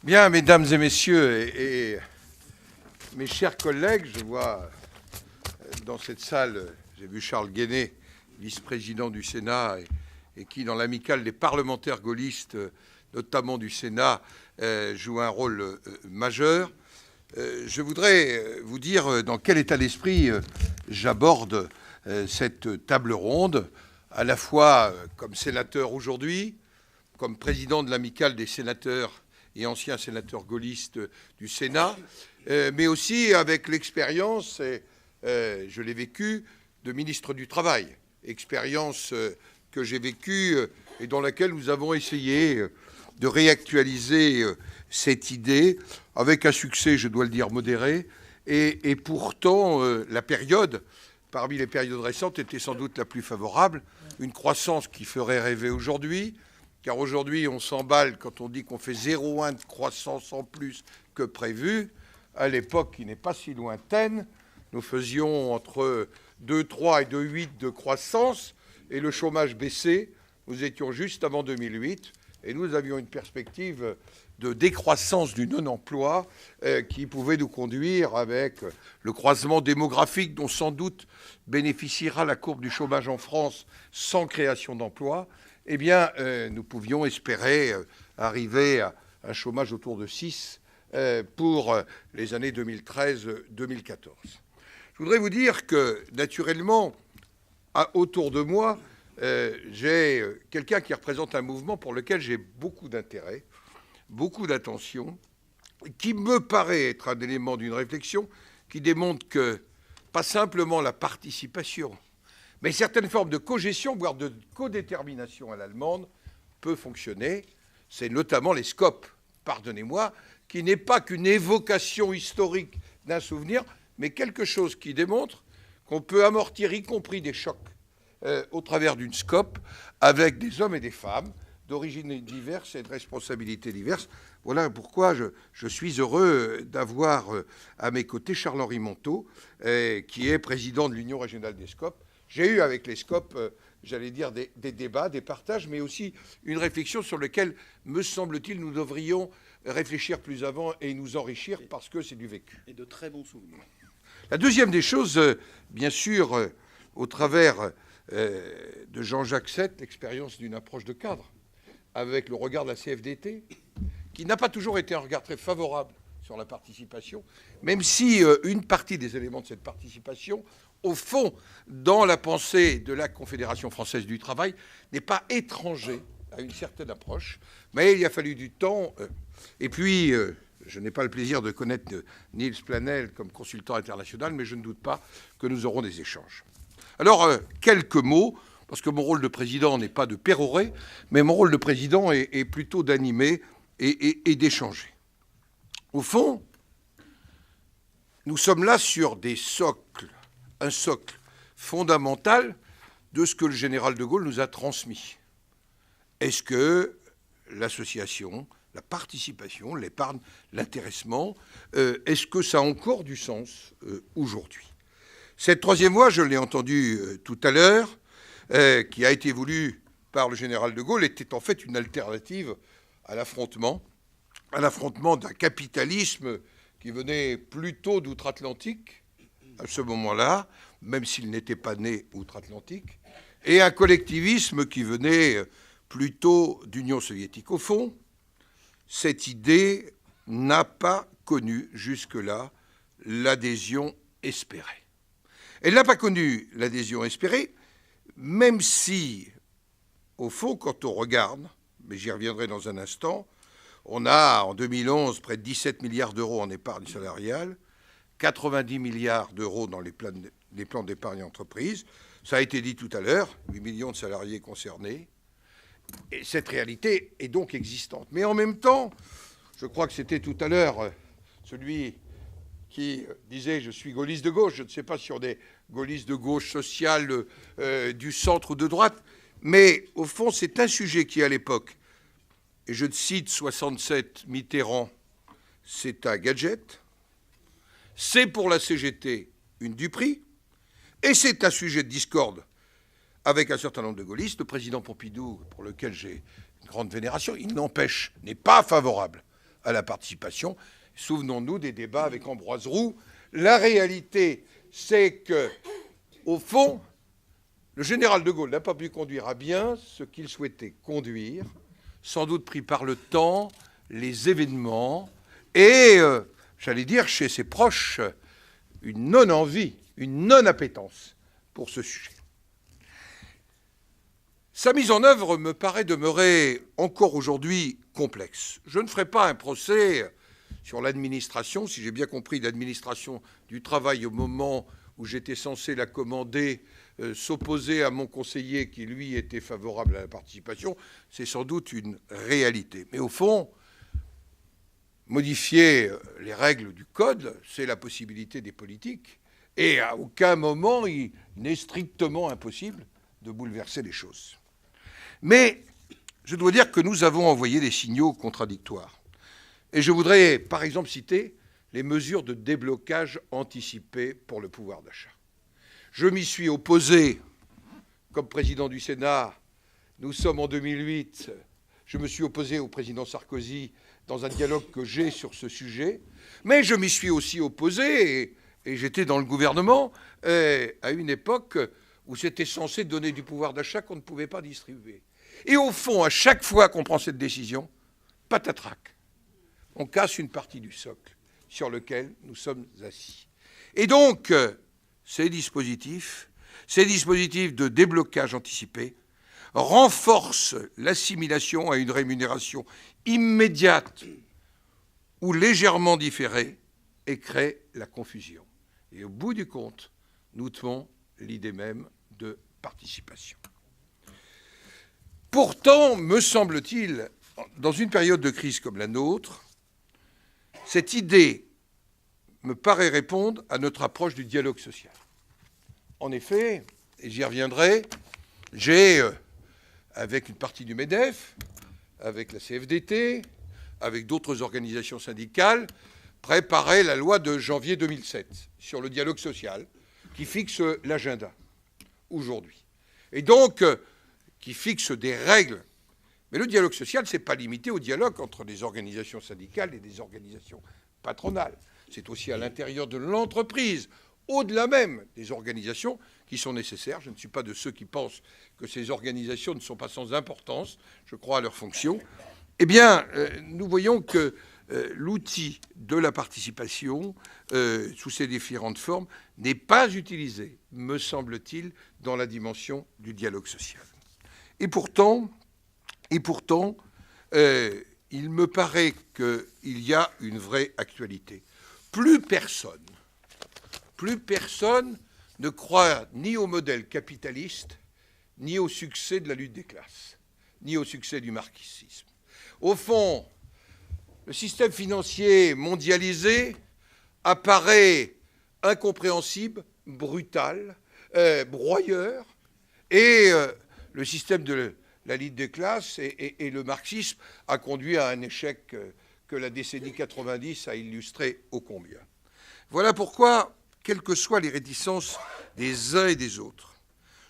Bien, mesdames et messieurs, et mes chers collègues, je vois dans cette salle, j'ai vu Charles Guéné, vice-président du Sénat, et qui, dans l'amicale des parlementaires gaullistes, notamment du Sénat, joue un rôle majeur. Je voudrais vous dire dans quel état d'esprit j'aborde cette table ronde, à la fois comme sénateur aujourd'hui, comme président de l'amicale des sénateurs et ancien sénateur gaulliste du Sénat, mais aussi avec l'expérience, je l'ai vécu, de ministre du Travail, expérience que j'ai vécue et dans laquelle nous avons essayé de réactualiser cette idée, avec un succès, je dois le dire, modéré, et pourtant la période, parmi les périodes récentes, était sans doute la plus favorable, une croissance qui ferait rêver aujourd'hui, car aujourd'hui, on s'emballe quand on dit qu'on fait 0,1 de croissance en plus que prévu. À l'époque, qui n'est pas si lointaine, nous faisions entre 2,3 et 2,8 de croissance, et le chômage baissait. Nous étions juste avant 2008, et nous avions une perspective de décroissance du non-emploi qui pouvait nous conduire, avec le croisement démographique dont sans doute bénéficiera la courbe du chômage en France sans création d'emplois, eh bien, nous pouvions espérer arriver à un chômage autour de 6 pour les années 2013-2014. Je voudrais vous dire que, naturellement, autour de moi, j'ai quelqu'un qui représente un mouvement pour lequel j'ai beaucoup d'intérêt, beaucoup d'attention, qui me paraît être un élément d'une réflexion qui démontre que, pas simplement la participation, mais certaines formes de cogestion, voire de codétermination à l'allemande, peut fonctionner. C'est notamment les SCOP, pardonnez-moi, qui n'est pas qu'une évocation historique d'un souvenir, mais quelque chose qui démontre qu'on peut amortir, y compris des chocs, au travers d'une SCOP, avec des hommes et des femmes d'origines diverses et de responsabilités diverses. Voilà pourquoi je suis heureux d'avoir à mes côtés Charles-Henri Monteau, qui est président de l'Union régionale des SCOP. J'ai eu avec les SCOP, j'allais dire, des débats, des partages, mais aussi une réflexion sur laquelle, me semble-t-il, nous devrions réfléchir plus avant et nous enrichir parce que c'est du vécu. Et de très bons souvenirs. La deuxième des choses, bien sûr, au travers de Jean-Jacques Sett, l'expérience d'une approche de cadre, avec le regard de la CFDT, qui n'a pas toujours été un regard très favorable sur la participation, même si une partie des éléments de cette participation, au fond, dans la pensée de la Confédération française du travail, n'est pas étranger à une certaine approche, mais il a fallu du temps. Et puis, je n'ai pas le plaisir de connaître Niels Planel comme consultant international, mais je ne doute pas que nous aurons des échanges. Alors, quelques mots, parce que mon rôle de président n'est pas de pérorer, mais mon rôle de président est plutôt d'animer et d'échanger. Au fond, nous sommes là sur des socles, un socle fondamental de ce que le général de Gaulle nous a transmis. Est-ce que l'association, la participation, l'épargne, l'intéressement, est-ce que ça a encore du sens aujourd'hui? Cette troisième voie, je l'ai entendue tout à l'heure, qui a été voulue par le général de Gaulle, était en fait une alternative à l'affrontement d'un capitalisme qui venait plutôt d'outre-Atlantique, à ce moment-là, même s'il n'était pas né outre-Atlantique, et un collectivisme qui venait plutôt d'Union soviétique. Au fond, cette idée n'a pas connu jusque-là l'adhésion espérée. Elle n'a pas connu l'adhésion espérée, même si, au fond, quand on regarde, mais j'y reviendrai dans un instant, on a en 2011 près de 17 milliards d'euros en épargne salariale, 90 milliards d'euros dans les plans d'épargne entreprise. Ça a été dit tout à l'heure, 8 millions de salariés concernés. Et cette réalité est donc existante. Mais en même temps, je crois que c'était tout à l'heure celui qui disait « je suis gaulliste de gauche ». Je ne sais pas si on est gaulliste de gauche sociale, du centre ou de droite. Mais au fond, c'est un sujet qui, à l'époque, et je cite 67 Mitterrand, c'est un gadget. C'est pour la CGT une duperie, et c'est un sujet de discorde avec un certain nombre de gaullistes. Le président Pompidou, pour lequel j'ai une grande vénération, il n'empêche, n'est pas favorable à la participation. Souvenons-nous des débats avec Ambroise Roux. La réalité, c'est que, au fond, le général de Gaulle n'a pas pu conduire à bien ce qu'il souhaitait conduire, sans doute pris par le temps, les événements, et, j'allais dire, chez ses proches, une non-envie, une non-appétence pour ce sujet. Sa mise en œuvre me paraît demeurer encore aujourd'hui complexe. Je ne ferai pas un procès sur l'administration, si j'ai bien compris, l'administration du travail au moment où j'étais censé la commander, s'opposer à mon conseiller qui, lui, était favorable à la participation, c'est sans doute une réalité. Mais au fond, modifier les règles du Code, c'est la possibilité des politiques, et à aucun moment il n'est strictement impossible de bouleverser les choses. Mais je dois dire que nous avons envoyé des signaux contradictoires. Et je voudrais, par exemple, citer les mesures de déblocage anticipé pour le pouvoir d'achat. Je m'y suis opposé comme président du Sénat. Nous sommes en 2008. Je me suis opposé au président Sarkozy dans un dialogue que j'ai sur ce sujet. Mais je m'y suis aussi opposé, et j'étais dans le gouvernement, à une époque où c'était censé donner du pouvoir d'achat qu'on ne pouvait pas distribuer. Et au fond, à chaque fois qu'on prend cette décision, patatrac, on casse une partie du socle sur lequel nous sommes assis. Et donc, ces dispositifs de déblocage anticipé renforcent l'assimilation à une rémunération immédiate ou légèrement différée et créent la confusion. Et au bout du compte, nous tuons l'idée même de participation. Pourtant, me semble-t-il, dans une période de crise comme la nôtre, cette idée me paraît répondre à notre approche du dialogue social. En effet, et j'y reviendrai, j'ai, avec une partie du MEDEF, avec la CFDT, avec d'autres organisations syndicales, préparé la loi de janvier 2007 sur le dialogue social, qui fixe l'agenda aujourd'hui. Et donc, qui fixe des règles. Mais le dialogue social, ce n'est pas limité au dialogue entre des organisations syndicales et des organisations patronales. C'est aussi à l'intérieur de l'entreprise, au-delà même des organisations qui sont nécessaires. Je ne suis pas de ceux qui pensent que ces organisations ne sont pas sans importance. Je crois à leur fonction. Eh bien, nous voyons que l'outil de la participation, sous ses différentes formes, n'est pas utilisé, me semble-t-il, dans la dimension du dialogue social. Et pourtant, il me paraît qu'il y a une vraie actualité. Plus personne ne croit ni au modèle capitaliste, ni au succès de la lutte des classes, ni au succès du marxisme. Au fond, le système financier mondialisé apparaît incompréhensible, brutal, broyeur, et le système de la lutte des classes et le marxisme a conduit à un échec que la décennie 90 a illustré ô combien. Voilà pourquoi, quelles que soient les réticences des uns et des autres,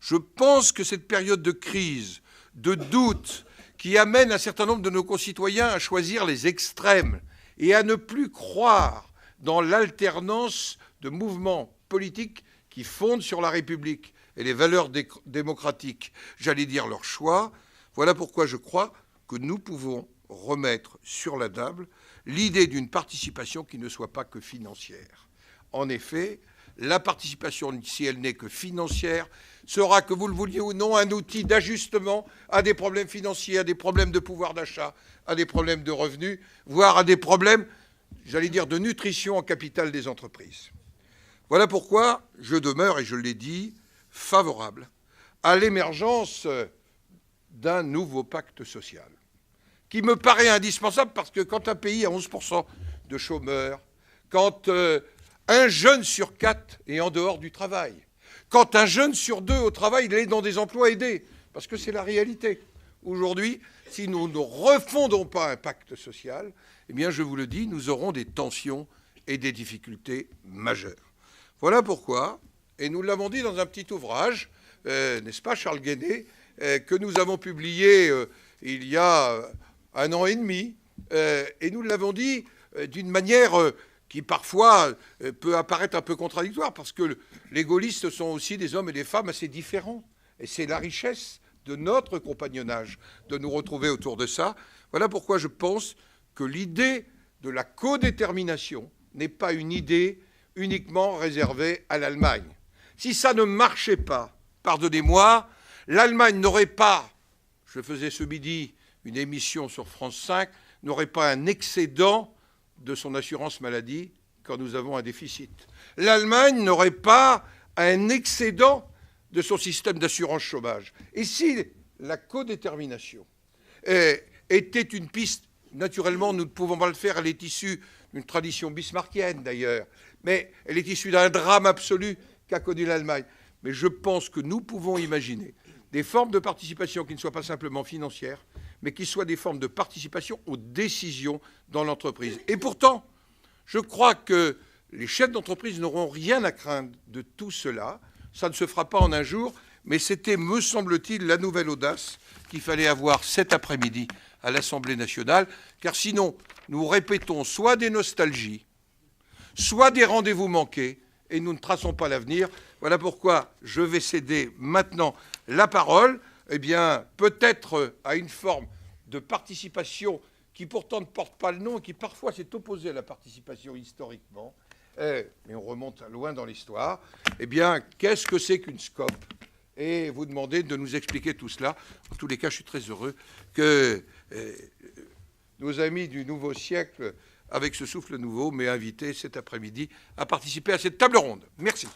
je pense que cette période de crise, de doute, qui amène un certain nombre de nos concitoyens à choisir les extrêmes et à ne plus croire dans l'alternance de mouvements politiques qui fondent sur la République et les valeurs démocratiques, j'allais dire leur choix. Voilà pourquoi je crois que nous pouvons remettre sur la table l'idée d'une participation qui ne soit pas que financière. En effet, la participation, si elle n'est que financière, sera, que vous le vouliez ou non, un outil d'ajustement à des problèmes financiers, à des problèmes de pouvoir d'achat, à des problèmes de revenus, voire à des problèmes, j'allais dire, de nutrition en capital des entreprises. Voilà pourquoi je demeure, et je l'ai dit, favorable à l'émergence d'un nouveau pacte social, qui me paraît indispensable parce que quand un pays a 11% de chômeurs, quand un jeune sur 4 est en dehors du travail, quand un jeune sur 2 au travail, il est dans des emplois aidés, parce que c'est la réalité. Aujourd'hui, si nous ne refondons pas un pacte social, eh bien, je vous le dis, nous aurons des tensions et des difficultés majeures. Voilà pourquoi, et nous l'avons dit dans un petit ouvrage, n'est-ce pas, Charles Guéné, que nous avons publié il y a 1 an et demi, et nous l'avons dit d'une manière qui parfois peut apparaître un peu contradictoire, parce que les gaullistes sont aussi des hommes et des femmes assez différents. Et c'est la richesse de notre compagnonnage de nous retrouver autour de ça. Voilà pourquoi je pense que l'idée de la codétermination n'est pas une idée uniquement réservée à l'Allemagne. Si ça ne marchait pas, pardonnez-moi, l'Allemagne n'aurait pas, je faisais ce midi une émission sur France 5, n'aurait pas un excédent de son assurance maladie quand nous avons un déficit. L'Allemagne n'aurait pas un excédent de son système d'assurance chômage. Et si la codétermination était une piste, naturellement, nous ne pouvons pas le faire, elle est issue d'une tradition bismarckienne d'ailleurs, mais elle est issue d'un drame absolu qu'a connu l'Allemagne. Mais je pense que nous pouvons imaginer des formes de participation qui ne soient pas simplement financières, mais qui soient des formes de participation aux décisions dans l'entreprise. Et pourtant, je crois que les chefs d'entreprise n'auront rien à craindre de tout cela. Ça ne se fera pas en un jour, mais c'était, me semble-t-il, la nouvelle audace qu'il fallait avoir cet après-midi à l'Assemblée nationale, car sinon, nous répétons soit des nostalgies, soit des rendez-vous manqués, et nous ne traçons pas l'avenir. Voilà pourquoi je vais céder maintenant la parole, eh bien, peut-être à une forme de participation qui pourtant ne porte pas le nom, qui parfois s'est opposée à la participation historiquement, mais on remonte loin dans l'histoire. Eh bien, qu'est-ce que c'est qu'une SCOP? Et vous demandez de nous expliquer tout cela. En tous les cas, je suis très heureux que nos amis du nouveau siècle, avec ce souffle nouveau, m'aient invité cet après-midi à participer à cette table ronde. Merci.